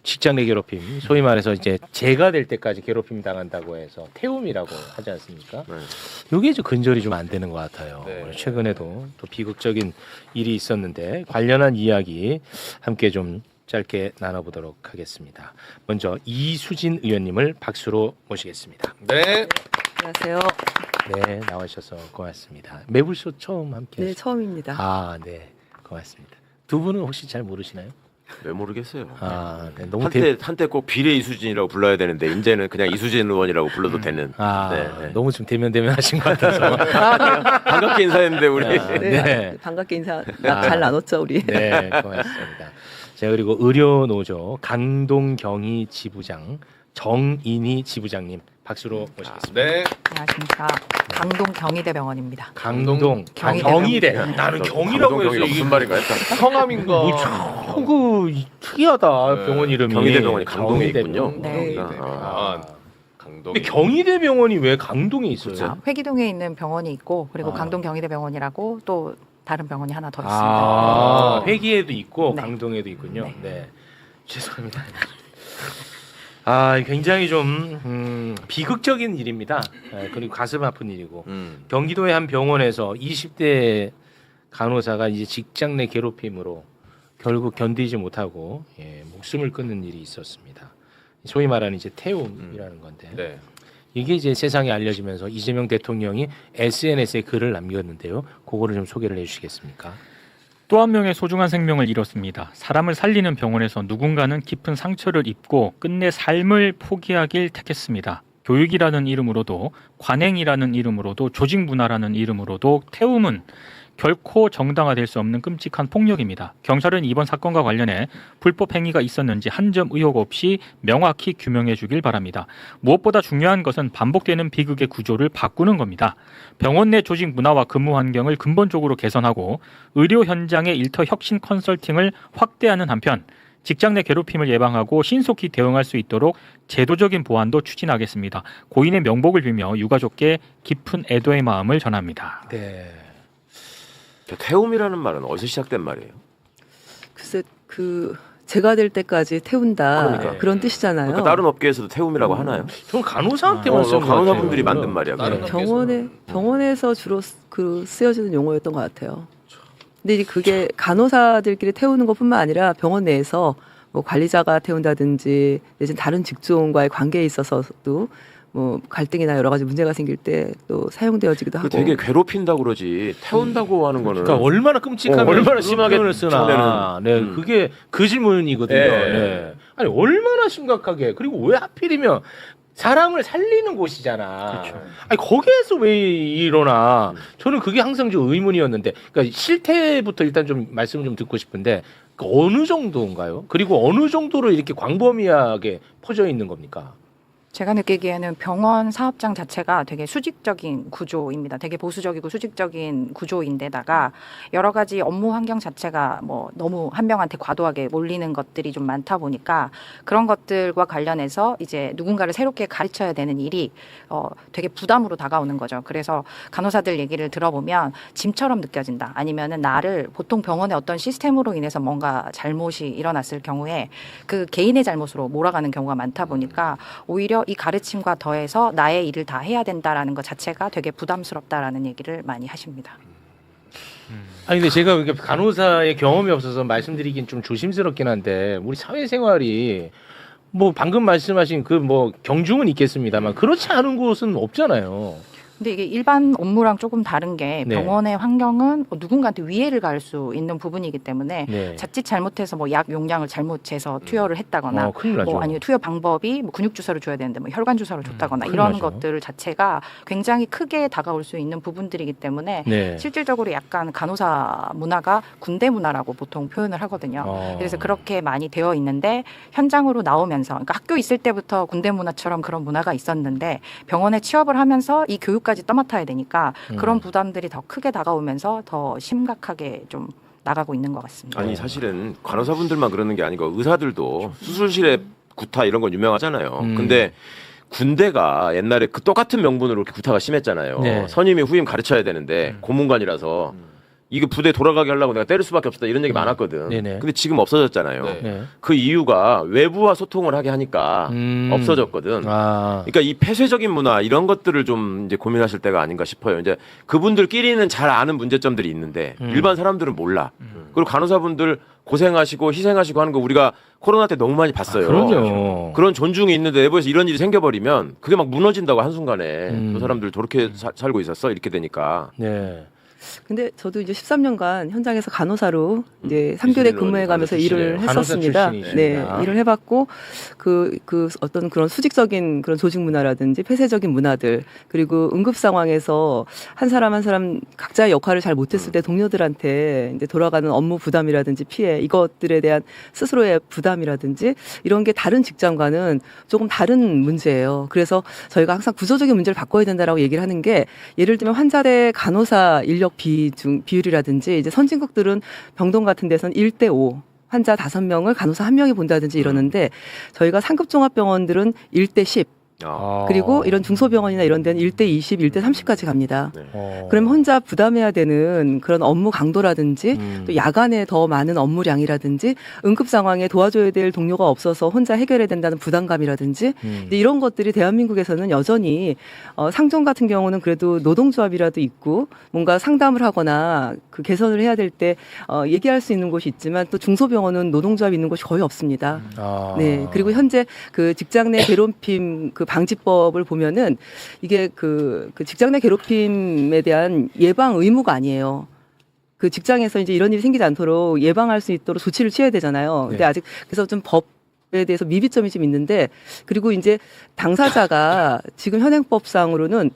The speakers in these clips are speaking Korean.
직장 내 괴롭힘, 소위 말해서 이제 재가 될 때까지 괴롭힘 당한다고 해서 태움이라고 하지 않습니까? 이게 좀 근절이 좀 안 되는 것 같아요. 네. 최근에도 또 비극적인 일이 있었는데 관련한 이야기 함께 좀 짧게 나눠보도록 하겠습니다. 먼저 이수진 의원님을 박수로 모시겠습니다. 네. 안녕하세요. 네, 나와주셔서 고맙습니다. 매불쇼 처음 함께. 네, 처음입니다. 아, 네, 고맙습니다. 두 분은 혹시 잘 모르시나요? 왜 모르겠어요. 아, 네, 너무 한때 꼭 비례 이수진이라고 불러야 되는데 이제는 그냥 이수진 의원이라고 불러도 되는. 아, 네. 너무 좀 대면 하신 것 같아서. 반갑게 인사했는데 우리. 네. 반갑게 인사 잘 나눴죠, 우리. 네, 고맙습니다. 자, 그리고 의료노조 강동경희 지부장 정인희 지부장님 박수로 모시겠습니다. 네. 안녕하십니까. 강동 경희대병원입니다. 강동 경희대. 경희대. 나는 경이라고 해서 경희가 이게 무슨 말인가 했다. 성함인가. 그 특이하다 병원 이름이. 경희대병원이 강동에 있군요. 네. 아. 강동. 근데 경희대 병원이 왜 강동에 있어요? 아, 회기동에 있는 병원이 있고 그리고 아. 강동 경희대병원이라고 또 다른 병원이 하나 더 있습니다. 아, 회기에도 있고 네. 강동에도 있군요. 네. 네. 죄송합니다. 아, 굉장히 좀 비극적인 일입니다. 그리고 가슴 아픈 일이고 경기도의 한 병원에서 20대 간호사가 이제 직장 내 괴롭힘으로 결국 견디지 못하고 목숨을 끊는 일이 있었습니다. 소위 말하는 이제 태움이라는 건데 네. 이게 이제 세상에 알려지면서 이재명 대통령이 SNS에 글을 남겼는데요. 그거를 좀 소개를 해주시겠습니까? 또 한 명의 소중한 생명을 잃었습니다. 사람을 살리는 병원에서 누군가는 깊은 상처를 입고 끝내 삶을 포기하길 택했습니다. 교육이라는 이름으로도 관행이라는 이름으로도 조직 문화라는 이름으로도 태움은 결코 정당화될 수 없는 끔찍한 폭력입니다. 경찰은 이번 사건과 관련해 불법 행위가 있었는지 한 점 의혹 없이 명확히 규명해 주길 바랍니다. 무엇보다 중요한 것은 반복되는 비극의 구조를 바꾸는 겁니다. 병원 내 조직 문화와 근무 환경을 근본적으로 개선하고 의료 현장의 일터 혁신 컨설팅을 확대하는 한편 직장 내 괴롭힘을 예방하고 신속히 대응할 수 있도록 제도적인 보완도 추진하겠습니다. 고인의 명복을 빌며 유가족께 깊은 애도의 마음을 전합니다. 네. 태움이라는 말은 어디서 시작된 말이에요? 글쎄, 제가 될 때까지 태운다. 그러니까. 그런 뜻이잖아요. 그러니까 다른 업계에서도 태움이라고 하나요? 저는 간호사한테만 쓰는 것 간호사분들이 같아요. 만든 말이야. 다른 그거는. 병원에서 주로 쓰여지는 용어였던 것 같아요. 근데 이제 그게 간호사들끼리 태우는 것뿐만 아니라 병원 내에서 뭐 관리자가 태운다든지 내지는 다른 직종과의 관계에 있어서도 뭐 갈등이나 여러 가지 문제가 생길 때 또 사용되어지기도 하고. 되게 괴롭힌다고 그러지 태운다고 하는 거는. 그러니까 얼마나 끔찍하면 얼마나 심하게 표현을 쓰나. 네, 그게 그 질문이거든요. 네. 네. 아니 얼마나 심각하게 그리고 왜 하필이면 사람을 살리는 곳이잖아. 아니 거기에서 왜 이러나? 저는 그게 항상 좀 의문이었는데, 그러니까 실태부터 일단 좀 말씀을 좀 듣고 싶은데 어느 정도인가요? 그리고 어느 정도로 이렇게 광범위하게 퍼져 있는 겁니까? 제가 느끼기에는 병원 사업장 자체가 되게 수직적인 구조입니다. 되게 보수적이고 수직적인 구조인데다가 여러 가지 업무 환경 자체가 뭐 너무 한 명한테 과도하게 몰리는 것들이 좀 많다 보니까 그런 것들과 관련해서 이제 누군가를 새롭게 가르쳐야 되는 일이 되게 부담으로 다가오는 거죠. 그래서 간호사들 얘기를 들어보면 짐처럼 느껴진다. 아니면은 나를 보통 병원의 어떤 시스템으로 인해서 뭔가 잘못이 일어났을 경우에 그 개인의 잘못으로 몰아가는 경우가 많다 보니까 오히려 이 가르침과 더해서 나의 일을 다 해야 된다라는 것 자체가 되게 부담스럽다라는 얘기를 많이 하십니다. 아니 근데 제가 이렇게 간호사의 경험이 없어서 말씀드리긴 좀 조심스럽긴 한데 우리 사회생활이 뭐 방금 말씀하신 그 뭐 경중은 있겠습니다만 그렇지 않은 곳은 없잖아요. 근데 이게 일반 업무랑 조금 다른 게 네. 병원의 환경은 누군가한테 위해를 가할 수 있는 부분이기 때문에 네. 자칫 잘못해서 뭐 약 용량을 잘못 재서 투여를 했다거나 큰일 나죠. 뭐 아니면 투여 방법이 뭐 근육 주사를 줘야 되는데 뭐 혈관 주사를 줬다거나 큰일 이런 나죠. 것들 자체가 굉장히 크게 다가올 수 있는 부분들이기 때문에 네. 실질적으로 약간 간호사 문화가 군대 문화라고 보통 표현을 하거든요. 그래서 그렇게 많이 되어 있는데 현장으로 나오면서 그러니까 학교 있을 때부터 군대 문화처럼 그런 문화가 있었는데 병원에 취업을 하면서 이 교육까지 떠맡아야 되니까 그런 부담들이 더 크게 다가오면서 더 심각하게 좀 나가고 있는 것 같습니다. 아니 사실은 간호사분들만 그러는 게 아니고 의사들도 수술실에 구타 이런 건 유명하잖아요. 근데 군대가 옛날에 그 똑같은 명분으로 이렇게 구타가 심했잖아요. 네. 선임이 후임 가르쳐야 되는데 고문관이라서 이거 부대 돌아가게 하려고 내가 때릴 수밖에 없었다 이런 얘기 많았거든. 네네. 근데 지금 없어졌잖아요. 네. 네. 그 이유가 외부와 소통을 하게 하니까 없어졌거든. 아. 그러니까 이 폐쇄적인 문화 이런 것들을 좀 이제 고민하실 때가 아닌가 싶어요. 이제 그분들끼리는 잘 아는 문제점들이 있는데 일반 사람들은 몰라. 그리고 간호사분들 고생하시고 희생하시고 하는 거 우리가 코로나 때 너무 많이 봤어요. 그럼요. 그런 존중이 있는데 내부에서 이런 일이 생겨버리면 그게 막 무너진다고 한순간에 저 사람들 저렇게 살고 있었어 이렇게 되니까. 네. 근데 저도 이제 13년간 현장에서 간호사로 이제 3교대 근무해 가면서 일을 간호사 했었습니다. 출신이십니다. 네, 일을 해봤고 그 어떤 그런 수직적인 그런 조직 문화라든지 폐쇄적인 문화들 그리고 응급 상황에서 한 사람 한 사람 각자의 역할을 잘 못했을 때 동료들한테 이제 돌아가는 업무 부담이라든지 피해 이것들에 대한 스스로의 부담이라든지 이런 게 다른 직장과는 조금 다른 문제예요. 그래서 저희가 항상 구조적인 문제를 바꿔야 된다라고 얘기를 하는 게 예를 들면 환자 대 간호사 인력 비율이라든지 이제 선진국들은 병동 같은 데서는 1대5 환자 5명을 간호사 1명이 본다든지 이러는데 저희가 상급 종합병원들은 1대10 그리고 이런 중소병원이나 이런 데는 1대20, 1대30까지 갑니다. 네. 그럼 혼자 부담해야 되는 그런 업무 강도라든지 또 야간에 더 많은 업무량이라든지 응급 상황에 도와줘야 될 동료가 없어서 혼자 해결해야 된다는 부담감이라든지 이제 이런 것들이 대한민국에서는 여전히 상종 같은 경우는 그래도 노동조합이라도 있고 뭔가 상담을 하거나 그 개선을 해야 될 때 얘기할 수 있는 곳이 있지만 또 중소병원은 노동조합이 있는 곳이 거의 없습니다. 네. 그리고 현재 그 직장 내 괴롭힘 그 방지법을 보면은 이게 그 직장 내 괴롭힘에 대한 예방 의무가 아니에요. 그 직장에서 이제 이런 일이 생기지 않도록 예방할 수 있도록 조치를 취해야 되잖아요. 근데 네. 아직 그래서 좀 법에 대해서 미비점이 좀 있는데 그리고 이제 당사자가 지금 현행법상으로는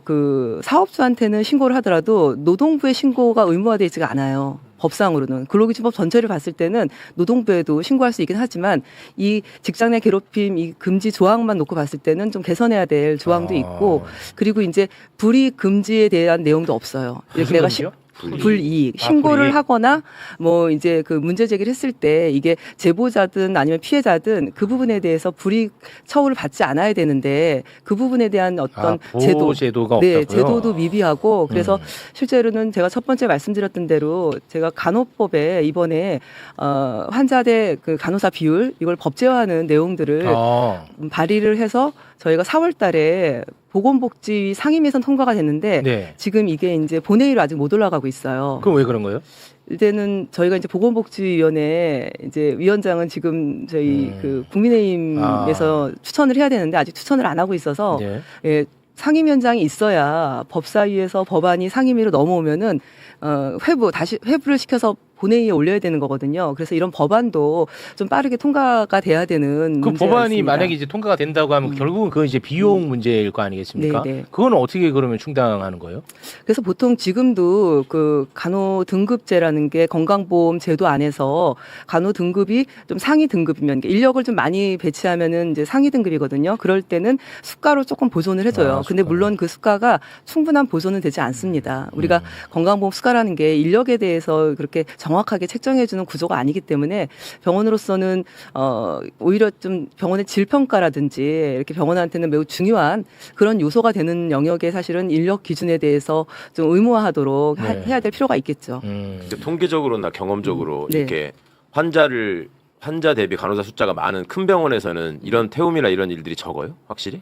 그 사업주한테는 신고를 하더라도 노동부에 신고가 의무화되어 있지가 않아요. 법상으로는 근로기준법 전체를 봤을 때는 노동부에도 신고할 수 있긴 하지만 이 직장 내 괴롭힘 이 금지 조항만 놓고 봤을 때는 좀 개선해야 될 조항도 있고 그리고 이제 불이익 금지에 대한 내용도 없어요. 이렇게 내가 불이익 신고를 불이익. 하거나 뭐 이제 그 문제 제기를 했을 때 이게 제보자든 아니면 피해자든 그 부분에 대해서 불이익 처우를 받지 않아야 되는데 그 부분에 대한 어떤 제도가 네, 없다고요? 제도도 미비하고 그래서 실제로는 제가 첫 번째 말씀드렸던 대로 제가 간호법에 이번에 환자 대 그 간호사 비율 이걸 법제화하는 내용들을 발의를 해서 저희가 4월 달에 보건복지위 상임위에선 통과가 됐는데 네. 지금 이게 이제 본회의로 아직 못 올라가고 있어요. 그럼 왜 그런 거예요? 이제는 저희가 이제 보건복지위원회 이제 위원장은 지금 저희 그 국민의힘에서 추천을 해야 되는데 아직 추천을 안 하고 있어서 네. 예, 상임위원장이 있어야 법사위에서 법안이 상임위로 넘어오면은 다시 회부를 시켜서 본회의에 올려야 되는 거거든요. 그래서 이런 법안도 좀 빠르게 통과가 돼야 되는 그 문제가 법안이 있습니다. 만약에 이제 통과가 된다고 하면 결국은 그건 이제 비용 문제일 거 아니겠습니까? 네네. 그건 어떻게 그러면 충당하는 거예요? 그래서 보통 지금도 그 간호 등급제라는 게 건강보험 제도 안에서 간호 등급이 좀 상위 등급이면 인력을 좀 많이 배치하면은 이제 상위 등급이거든요. 그럴 때는 수가로 조금 보존을 해줘요. 근데 물론 그 수가가 충분한 보존은 되지 않습니다. 우리가 건강보험 수가라는 게 인력에 대해서 그렇게 정확하게 책정해주는 구조가 아니기 때문에 병원으로서는 오히려 좀 병원의 질평가라든지 이렇게 병원한테는 매우 중요한 그런 요소가 되는 영역에 사실은 인력 기준에 대해서 좀 의무화하도록 네. 해야 될 필요가 있겠죠. 근데 통계적으로나 경험적으로 네. 이렇게 환자 대비 간호사 숫자가 많은 큰 병원에서는 이런 태움이나 이런 일들이 적어요? 확실히?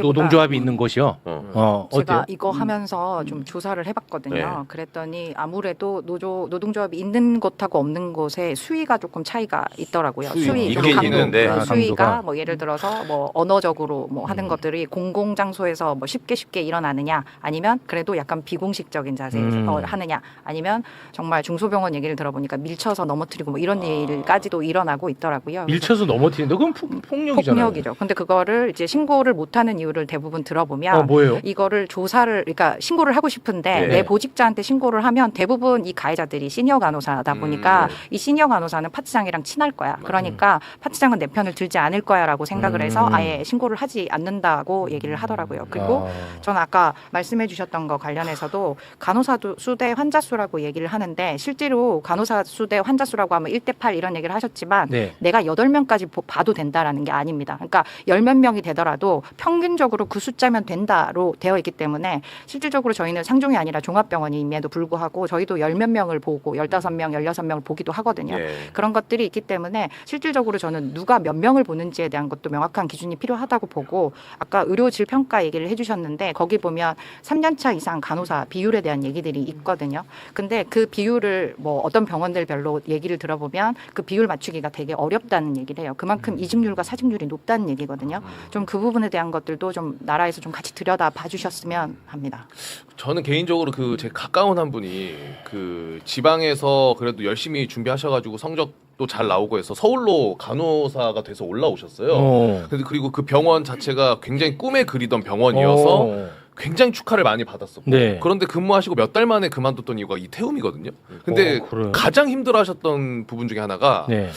노동조합이 있는 곳이요? 어. 제가 어때요? 이거 하면서 좀 조사를 해봤거든요. 네. 그랬더니 아무래도 노동조합이 있는 곳하고 없는 곳에 수위가 조금 차이가 있더라고요. 수위 있긴 강도, 있는데. 아, 수위가 강도가. 뭐 예를 들어서 뭐 언어적으로 뭐 하는 것들이 공공 장소에서 뭐 쉽게 일어나느냐, 아니면 그래도 약간 비공식적인 자세에서 하느냐, 아니면 정말 중소병원 얘기를 들어보니까 밀쳐서 넘어뜨리고 뭐 이런 일까지도 일어나고 있더라고요. 밀쳐서 넘어뜨리는데 그건 폭력이잖아요. 폭력이죠. 근데 그거를 이제 신고를 못하는 이유를 대부분 들어보면 뭐예요? 이거를 그러니까 신고를 하고 싶은데 네. 내 보직자한테 신고를 하면 대부분 이 가해자들이 시니어 간호사다 보니까 이 시니어 간호사는 파트장이랑 친할 거야. 그러니까 파트장은 내 편을 들지 않을 거야라고 생각을 해서 아예 신고를 하지 않는다고 얘기를 하더라고요. 그리고 저는 아까 말씀해 주셨던 거 관련해서도 간호사 수 대 환자 수라고 얘기를 하는데 실제로 간호사 수 대 환자 수라고 하면 1대8 이런 얘기를 하셨지만 네. 내가 8명까지 봐도 된다라는 게 아닙니다. 그러니까 10몇 명이 되더라도 평균 평균적으로 그 숫자면 된다로 되어 있기 때문에 실질적으로 저희는 상종이 아니라 종합병원임에도 불구하고 저희도 10몇 명을 보고 15명, 16명을 보기도 하거든요. 예. 그런 것들이 있기 때문에 실질적으로 저는 누가 몇 명을 보는지에 대한 것도 명확한 기준이 필요하다고 보고 아까 의료질 평가 얘기를 해주셨는데 거기 보면 3년차 이상 간호사 비율에 대한 얘기들이 있거든요. 근데 그 비율을 뭐 어떤 병원들별로 얘기를 들어보면 그 비율 맞추기가 되게 어렵다는 얘기를 해요. 그만큼 이직률과 사직률이 높다는 얘기거든요. 좀 그 부분에 대한 것들도 좀 나라에서 좀 같이 들여다 봐주셨으면 합니다. 저는 개인적으로 그 제 가까운 한 분이 그 지방에서 그래도 열심히 준비하셔가지고 성적도 잘 나오고 해서 서울로 간호사가 돼서 올라오셨어요. 그리고 그 병원 자체가 굉장히 꿈에 그리던 병원이어서 굉장히 축하를 많이 받았었고 네. 그런데 근무하시고 몇 달 만에 그만뒀던 이유가 이 태움이거든요. 근데 그래요? 가장 힘들어하셨던 부분 중에 하나가 네.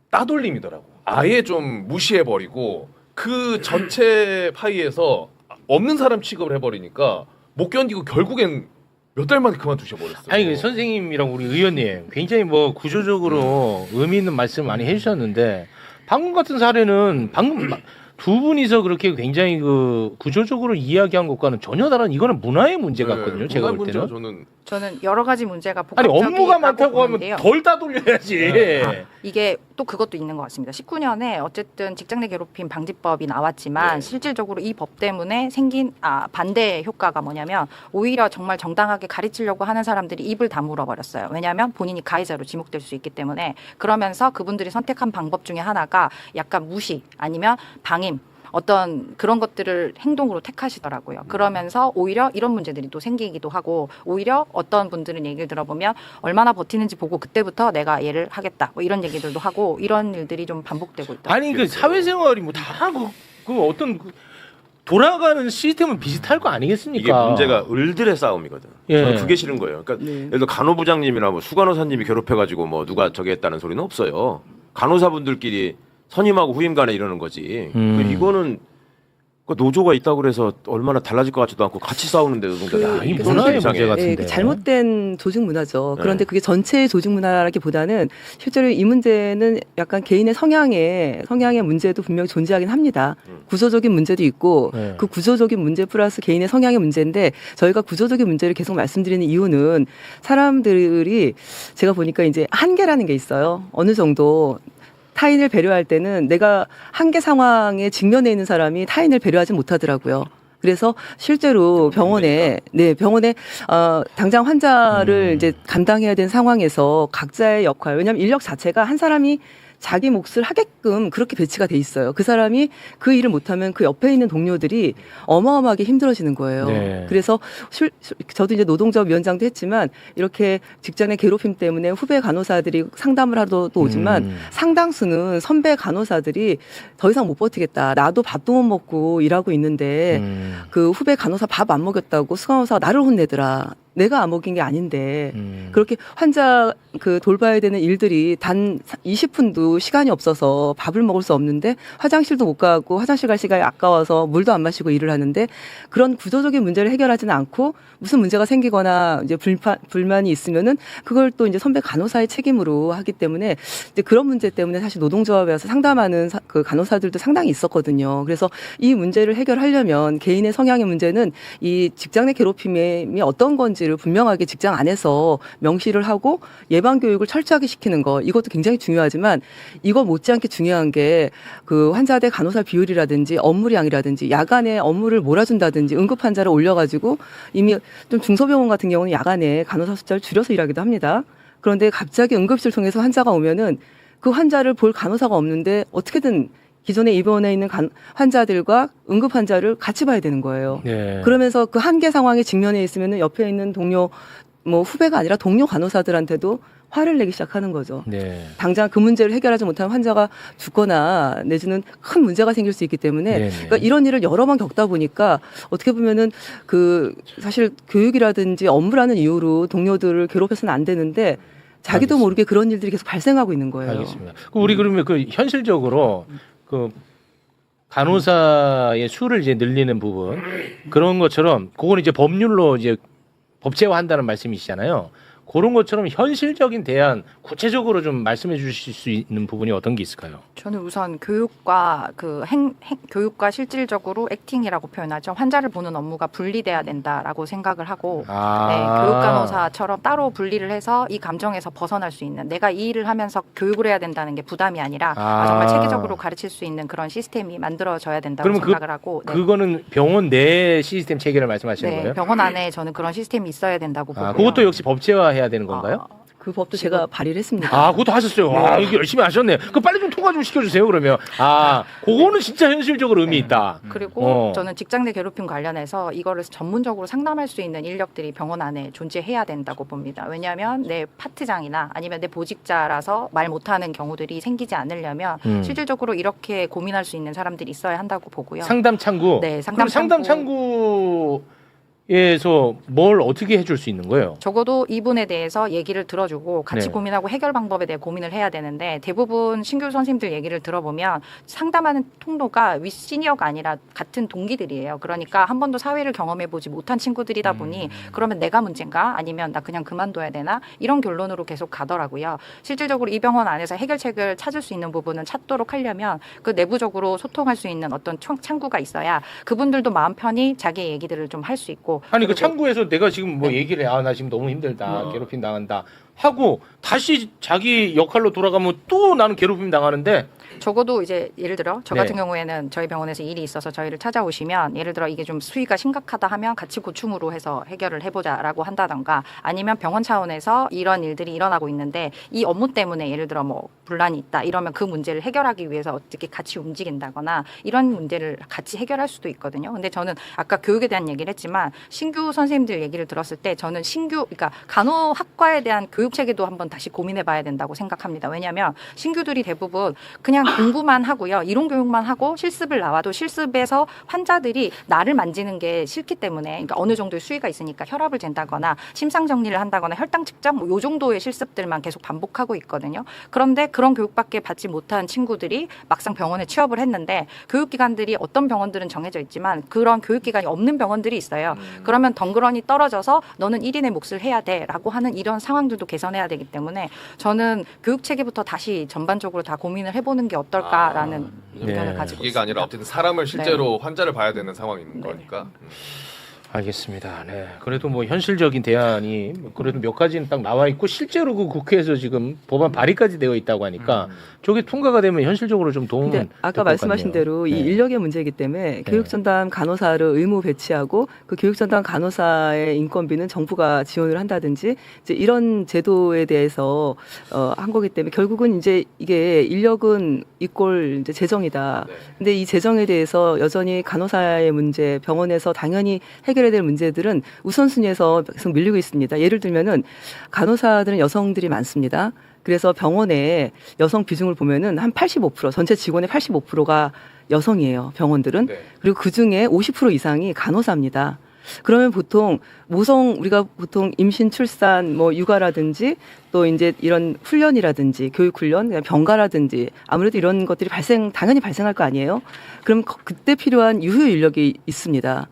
따돌림이더라고. 아예 좀 무시해버리고 그 전체 파이에서 없는 사람 취급을 해버리니까 못 견디고 결국엔 몇 달 만에 그만두셔버렸어요. 아니 그 선생님이랑 우리 의원님 굉장히 뭐 구조적으로 의미 있는 말씀 많이 해주셨는데 방금 같은 사례는 방금 두 분이서 그렇게 굉장히 그 구조적으로 이야기한 것과는 전혀 다른 이거는 문화의 문제 같거든요. 제가 볼 때는. 저는 여러 가지 문제가 아니 복합적이라고 업무가 많다고 하면 보는데요. 덜 따돌려야지. 이게 또 그것도 있는 것 같습니다. 19년에 어쨌든 직장 내 괴롭힘 방지법이 나왔지만 실질적으로 이 법 때문에 생긴 반대 효과가 뭐냐면 오히려 정말 정당하게 가르치려고 하는 사람들이 입을 다물어 버렸어요. 왜냐하면 본인이 가해자로 지목될 수 있기 때문에. 그러면서 그분들이 선택한 방법 중에 하나가 약간 무시 아니면 방임 어떤 그런 것들을 행동으로 택하시더라고요. 그러면서 오히려 이런 문제들이 또 생기기도 하고 오히려 어떤 분들은 얘기를 들어보면 얼마나 버티는지 보고 그때부터 내가 얘를 하겠다 뭐 이런 얘기들도 하고 이런 일들이 좀 반복되고 있다. 아니 그 사회생활이 뭐 다 그 어떤 돌아가는 시스템은 비슷할 거 아니겠습니까? 이게 문제가 을들의 싸움이거든. 예. 저는 그게 싫은 거예요. 그러니까 예를 들어 간호부장님이나 뭐 수간호사님이 괴롭혀가지고 뭐 누가 저기 했다는 소리는 없어요. 간호사분들끼리 선임하고 후임 간에 이러는 거지. 이거는 그 노조가 있다고 그래서 얼마나 달라질 것 같지도 않고 같이 싸우는데 노동자들이. 이 문화의 문제 같은데. 그 잘못된 조직 문화죠. 그런데 그게 전체의 조직 문화라기보다는 실제로 이 문제는 약간 개인의 성향의 문제도 분명히 존재하긴 합니다. 구조적인 문제도 있고 그 구조적인 문제 플러스 개인의 성향의 문제인데 저희가 구조적인 문제를 계속 말씀드리는 이유는 사람들이 제가 보니까 이제 한계라는 게 있어요. 어느 정도 타인을 배려할 때는 내가 한계 상황에 직면해 있는 사람이 타인을 배려하지 못하더라고요. 그래서 실제로 병원에 당장 환자를 이제 감당해야 되는 상황에서 각자의 역할, 왜냐하면 인력 자체가 한 사람이 자기 몫을 하게끔 그렇게 배치가 돼 있어요. 그 사람이 그 일을 못하면 그 옆에 있는 동료들이 어마어마하게 힘들어지는 거예요. 네. 그래서 저도 이제 노동조합 위원장도 했지만 이렇게 직장의 괴롭힘 때문에 후배 간호사들이 상담을 하러 또 오지만 상당수는 선배 간호사들이 더 이상 못 버티겠다. 나도 밥도 못 먹고 일하고 있는데 그 후배 간호사 밥 안 먹였다고 수간호사가 나를 혼내더라. 내가 안 먹인 게 아닌데 그렇게 환자 그 돌봐야 되는 일들이 단 20분도 시간이 없어서 밥을 먹을 수 없는데 화장실도 못 가고 화장실 갈 시간이 아까워서 물도 안 마시고 일을 하는데 그런 구조적인 문제를 해결하지는 않고 무슨 문제가 생기거나 이제 불만이 있으면은 그걸 또 이제 선배 간호사의 책임으로 하기 때문에 이제 그런 문제 때문에 사실 노동조합에 와서 상담하는 그 간호사들도 상당히 있었거든요. 그래서 이 문제를 해결하려면 개인의 성향의 문제는 이 직장 내 괴롭힘이 어떤 건지 를 분명하게 직장 안에서 명시를 하고 예방 교육을 철저하게 시키는 거 이것도 굉장히 중요하지만 이거 못지않게 중요한 게 그 환자 대 간호사 비율이라든지 업무량이라든지 야간에 업무를 몰아준다든지 응급 환자를 올려가지고 이미 좀 중소병원 같은 경우는 야간에 간호사 숫자를 줄여서 일하기도 합니다. 그런데 갑자기 응급실 통해서 환자가 오면은 그 환자를 볼 간호사가 없는데 어떻게든 기존에 입원해 있는 환자들과 응급 환자를 같이 봐야 되는 거예요. 네. 그러면서 그 한계 상황에 직면해 있으면 옆에 있는 동료, 뭐 후배가 아니라 동료 간호사들한테도 화를 내기 시작하는 거죠. 네. 당장 그 문제를 해결하지 못하면 환자가 죽거나 내지는 큰 문제가 생길 수 있기 때문에 그러니까 이런 일을 여러 번 겪다 보니까 어떻게 보면은 그 사실 교육이라든지 업무라는 이유로 동료들을 괴롭혀서는 안 되는데 자기도 알겠습니다. 모르게 그런 일들이 계속 발생하고 있는 거예요. 알겠습니다. 우리 그러면 그 현실적으로 그 간호사의 수를 이제 늘리는 부분 그런 것처럼 그거는 이제 법률로 이제 법제화한다는 말씀이시잖아요. 그런 것처럼 현실적인 대안 구체적으로 좀 말씀해 주실 수 있는 부분이 어떤 게 있을까요? 저는 우선 교육과 교육과 실질적으로 액팅이라고 표현하죠. 환자를 보는 업무가 분리돼야 된다라고 생각을 하고 교육 간호사처럼 따로 분리를 해서 이 감정에서 벗어날 수 있는 내가 이 일을 하면서 교육을 해야 된다는 게 부담이 아니라 정말 체계적으로 가르칠 수 있는 그런 시스템이 만들어져야 된다고 생각을 하고 그거는 병원 내 시스템 체계를 말씀하시는 거예요? 병원 안에 저는 그런 시스템이 있어야 된다고 보고요. 그것도 역시 법제화해야 되는 건가요? 그 법도 제가 발의를 했습니다. 그것도 하셨어요. 와, 이게 열심히 하셨네. 그 빨리 좀 통과 좀 시켜주세요. 그러면 그거는 진짜 현실적으로 의미 있다. 그리고 저는 직장 내 괴롭힘 관련해서 이거를 전문적으로 상담할 수 있는 인력들이 병원 안에 존재해야 된다고 봅니다. 왜냐하면 내 파트장이나 아니면 내 보직자라서 말 못하는 경우들이 생기지 않으려면 실질적으로 이렇게 고민할 수 있는 사람들이 있어야 한다고 보고요. 상담 창구. 네, 상담 창구. 에서 뭘 어떻게 해줄 수 있는 거예요? 적어도 이분에 대해서 얘기를 들어주고 같이 고민하고 해결 방법에 대해 고민을 해야 되는데 대부분 신규 선생님들 얘기를 들어보면 상담하는 통로가 윗시니어가 아니라 같은 동기들이에요. 그러니까 한 번도 사회를 경험해보지 못한 친구들이다 보니 그러면 내가 문제인가? 아니면 나 그냥 그만둬야 되나? 이런 결론으로 계속 가더라고요. 실질적으로 이 병원 안에서 해결책을 찾을 수 있는 부분은 찾도록 하려면 그 내부적으로 소통할 수 있는 어떤 창구가 있어야 그분들도 마음 편히 자기의 얘기들을 좀 할 수 있고 아니 그 창구에서 내가 지금 뭐 얘기를 해. 나 지금 너무 힘들다. 괴롭힘 당한다. 하고 다시 자기 역할로 돌아가면 또 나는 괴롭힘 당하는데 적어도 이제 예를 들어 저 같은 경우에는 저희 병원에서 일이 있어서 저희를 찾아오시면 예를 들어 이게 좀 수위가 심각하다 하면 같이 고충으로 해서 해결을 해보자라고 한다던가 아니면 병원 차원에서 이런 일들이 일어나고 있는데 이 업무 때문에 예를 들어 뭐 분란이 있다 이러면 그 문제를 해결하기 위해서 어떻게 같이 움직인다거나 이런 문제를 같이 해결할 수도 있거든요. 근데 저는 아까 교육에 대한 얘기를 했지만 신규 선생님들 얘기를 들었을 때 저는 그러니까 간호학과에 대한 교육 체계도 한번 다시 고민해 봐야 된다고 생각합니다. 왜냐하면 신규들이 대부분 그냥 공부만 하고요. 이론 교육만 하고 실습을 나와도 실습에서 환자들이 나를 만지는 게 싫기 때문에 그러니까 어느 정도의 수위가 있으니까 혈압을 잰다거나 심상 정리를 한다거나 혈당 측정 뭐 요 정도의 실습들만 계속 반복하고 있거든요. 그런데 그런 교육밖에 받지 못한 친구들이 막상 병원에 취업을 했는데 교육기관들이 어떤 병원들은 정해져 있지만 그런 교육기관이 없는 병원들이 있어요. 그러면 덩그러니 떨어져서 너는 1인의 몫을 해야 돼라고 하는 이런 상황들도 개선해야 되기 때문에 저는 교육체계부터 다시 전반적으로 다 고민을 해보는 게 어떨까라는 의견을 가지고 이게 있습니다. 아니라 어쨌든 사람을 실제로 환자를 봐야 되는 상황인 거니까. 알겠습니다. 네. 그래도 뭐 현실적인 대안이 그래도 몇 가지는 딱 나와 있고 실제로 그 국회에서 지금 법안 발의까지 되어 있다고 하니까 저게 통과가 되면 현실적으로 좀 도움은 될 아까 것 말씀하신 같네요. 대로 이 인력의 문제이기 때문에 교육전담 간호사를 의무 배치하고 그 교육전담 간호사의 인건비는 정부가 지원을 한다든지 이제 이런 제도에 대해서 한 거기 때문에 결국은 이제 이게 인력은 이꼴 이제 재정이다. 근데 이 재정에 대해서 여전히 간호사의 문제, 병원에서 당연히 해결해야 될 문제들은 우선순위에서 계속 밀리고 있습니다. 예를 들면은 간호사들은 여성들이 많습니다. 그래서 병원에 여성 비중을 보면은 한 85% 전체 직원의 85%가 여성이에요. 병원들은. 그리고 그 중에 50% 이상이 간호사입니다. 그러면 보통 우리가 보통 임신, 출산, 뭐 육아라든지 또 이제 이런 훈련이라든지 교육 훈련, 병가라든지 아무래도 이런 것들이 당연히 발생할 거 아니에요. 그럼 그때 필요한 유효 인력이 있습니다.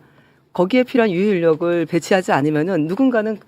거기에 필요한 유효 인력을 배치하지 않으면은 누군가는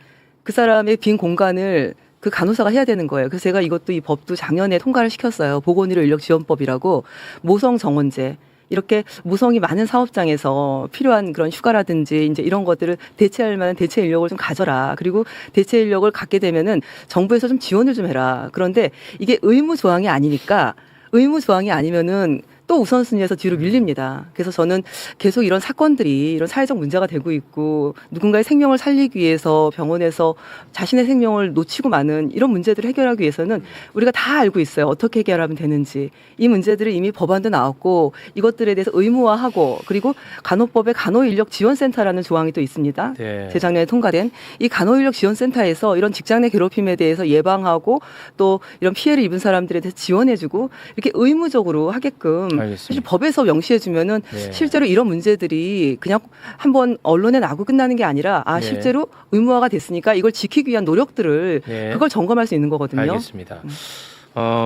그 사람의 빈 공간을 그 간호사가 해야 되는 거예요. 그래서 제가 이 법도 작년에 통과를 시켰어요. 보건의료 인력 지원법이라고 모성 정원제. 이렇게 모성이 많은 사업장에서 필요한 그런 휴가라든지 이제 이런 것들을 대체할 만한 대체 인력을 좀 가져라. 그리고 대체 인력을 갖게 되면은 정부에서 좀 지원을 좀 해라. 그런데 이게 의무 조항이 아니니까 의무 조항이 아니면은 또 우선순위에서 뒤로 밀립니다. 그래서 저는 계속 이런 사건들이 이런 사회적 문제가 되고 있고 누군가의 생명을 살리기 위해서 병원에서 자신의 생명을 놓치고 마는 이런 문제들을 해결하기 위해서는 우리가 다 알고 있어요. 어떻게 해결하면 되는지. 이 문제들은 이미 법안도 나왔고 이것들에 대해서 의무화하고 그리고 간호법에 간호인력지원센터라는 조항이 또 있습니다. 재작년에 통과된 이 간호인력지원센터에서 이런 직장 내 괴롭힘에 대해서 예방하고 또 이런 피해를 입은 사람들에 대해서 지원해주고 이렇게 의무적으로 하게끔 사실 법에서 명시해주면은 실제로 이런 문제들이 그냥 한번 언론에 나고 끝나는 게 아니라 실제로 의무화가 됐으니까 이걸 지키기 위한 노력들을 그걸 점검할 수 있는 거거든요. 알겠습니다.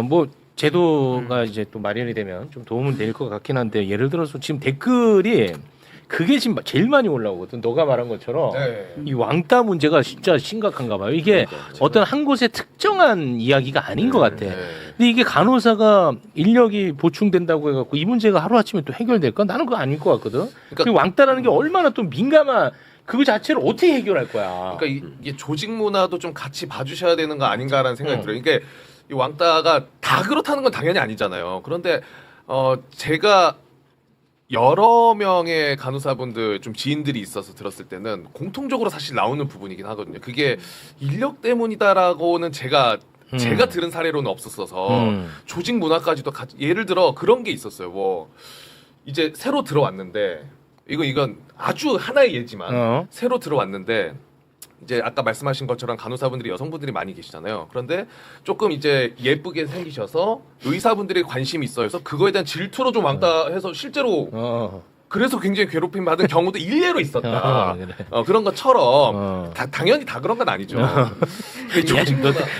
뭐 제도가 이제 또 마련이 되면 좀 도움은 될 것 같긴 한데 예를 들어서 지금 댓글이 그게 지금 제일 많이 올라오거든. 너가 말한 것처럼 네. 이 왕따 문제가 진짜 심각한가 봐요. 이게 어떤 한 곳의 특정한 이야기가 아닌 것 같아. 근데 이게 간호사가 인력이 보충된다고 해갖고 이 문제가 하루아침에 또 해결될까? 나는 그거 아닐 것 같거든. 그리고 왕따라는 게 얼마나 또 민감한 그 자체를 어떻게 해결할 거야. 그러니까 이게 조직 문화도 좀 같이 봐주셔야 되는 거 아닌가라는 생각이 들어요. 그러니까 이 왕따가 다 그렇다는 건 당연히 아니잖아요. 그런데 제가 여러 명의 간호사분들 좀 지인들이 있어서 들었을 때는 공통적으로 사실 나오는 부분이긴 하거든요. 그게 인력 때문이다라고는 제가 들은 사례로는 없었어서 조직 문화까지도 같이 예를 들어 그런 게 있었어요. 뭐 이제 새로 들어왔는데 이건 아주 하나의 예지만 새로 들어왔는데 이제 아까 말씀하신 것처럼 간호사분들이 여성분들이 많이 계시잖아요. 그런데 조금 이제 예쁘게 생기셔서 의사분들이 관심이 있어 해서 그거에 대한 질투로 좀 왕따해서 실제로 그래서 굉장히 괴롭힘 받은 경우도 일례로 있었다. 그래. 그런 것처럼 당연히 다 그런 건 아니죠.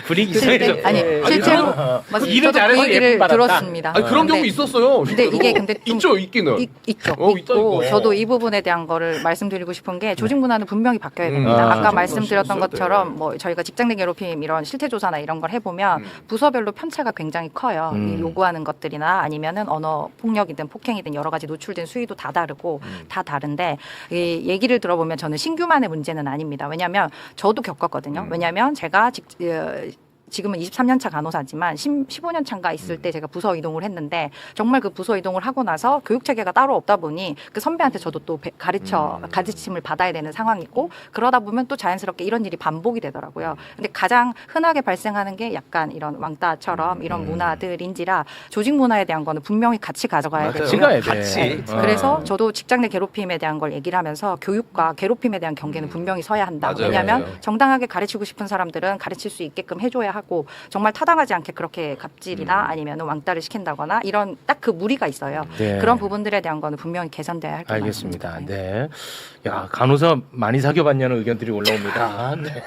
분위기 이상해서. 아니 실제로 맞아요. 일을 저도 잘해서 그 얘기를 예쁨 받았다. 들었습니다. 아니, 그런 경우 근데- 있었어요. 근데 실제로. 이게 근데 좀 있죠, 있기는. 있죠. 있다니까. 저도 이 부분에 대한 거를 말씀드리고 싶은 게 조직 문화는 분명히 바뀌어야 됩니다. 아, 아까 조직 말씀드렸던 문화 것처럼 뭐 저희가 직장 내 괴롭힘 이런 실태 조사나 이런 걸 해보면 부서별로 편차가 굉장히 커요. 이 요구하는 것들이나 아니면은 언어 폭력이든 폭행이든 여러 가지 노출된 수위도 다 다르고 다 다른데 이 얘기를 들어보면 저는 신규만의 문제는 아닙니다. 왜냐하면 저도 겪었거든요. 왜냐하면 제가 지금은 23년 차 간호사지만 15년 차인가 있을 때 제가 부서 이동을 했는데 정말 그 부서 이동을 하고 나서 교육 체계가 따로 없다 보니 그 선배한테 저도 또 가르침을 받아야 되는 상황이고 그러다 보면 또 자연스럽게 이런 일이 반복이 되더라고요. 근데 가장 흔하게 발생하는 게 약간 이런 왕따처럼 이런 문화들인지라 조직 문화에 대한 거는 분명히 같이 가져가야 맞아요. 같이 되고요. 가야 돼. 같이. 그래서 저도 직장 내 괴롭힘에 대한 걸 얘기를 하면서 교육과 괴롭힘에 대한 경계는 분명히 서야 한다. 맞아요, 왜냐하면 맞아요. 정당하게 가르치고 싶은 사람들은 가르칠 수 있게끔 해줘야 하고 정말 타당하지 않게 그렇게 갑질이나 아니면 왕따를 시킨다거나 이런 딱 그 무리가 있어요. 네. 그런 부분들에 대한 거는 분명히 개선돼야 할 것 같습니다. 알겠습니다. 네. 야, 간호사 많이 사귀어봤냐는 의견들이 올라옵니다. 네.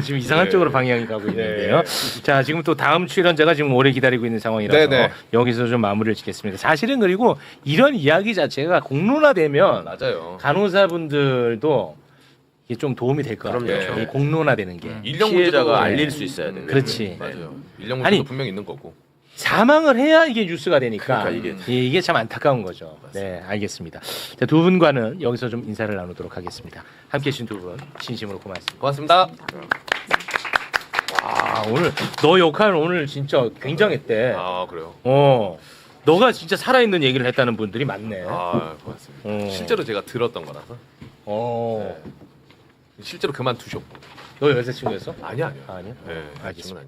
지금 이상한 네. 쪽으로 방향이 가고 있는데요. 자, 지금 또 다음 출연자가 지금 오래 기다리고 있는 상황이라서 네네. 여기서 좀 마무리를 짓겠습니다. 사실은 그리고 이런 이야기 자체가 공론화되면 맞아요. 간호사분들도 이게 좀 도움이 될 것 같아요. 그럼요. 이 공론화되는 게. 인력 피해자가 문제도 알릴 수 있어야 돼. 그렇지. 맞아요. 인력 문제도 아니, 분명히 있는 거고. 사망을 해야 이게 뉴스가 되니까 그러니까 이게 참 안타까운 거죠. 네, 알겠습니다. 자, 두 분과는 여기서 좀 인사를 나누도록 하겠습니다. 함께해 주신 두 분 진심으로 고맙습니다. 고맙습니다. 오늘 너 역할은 오늘 진짜 굉장했대. 아 그래요. 너가 진짜 살아있는 얘기를 했다는 분들이 많네. 아 고맙습니다. 실제로 제가 들었던 거라서 실제로 그만두셨고. 너 여자친구였어? 아니야. 아니야? 네, 알겠습니다.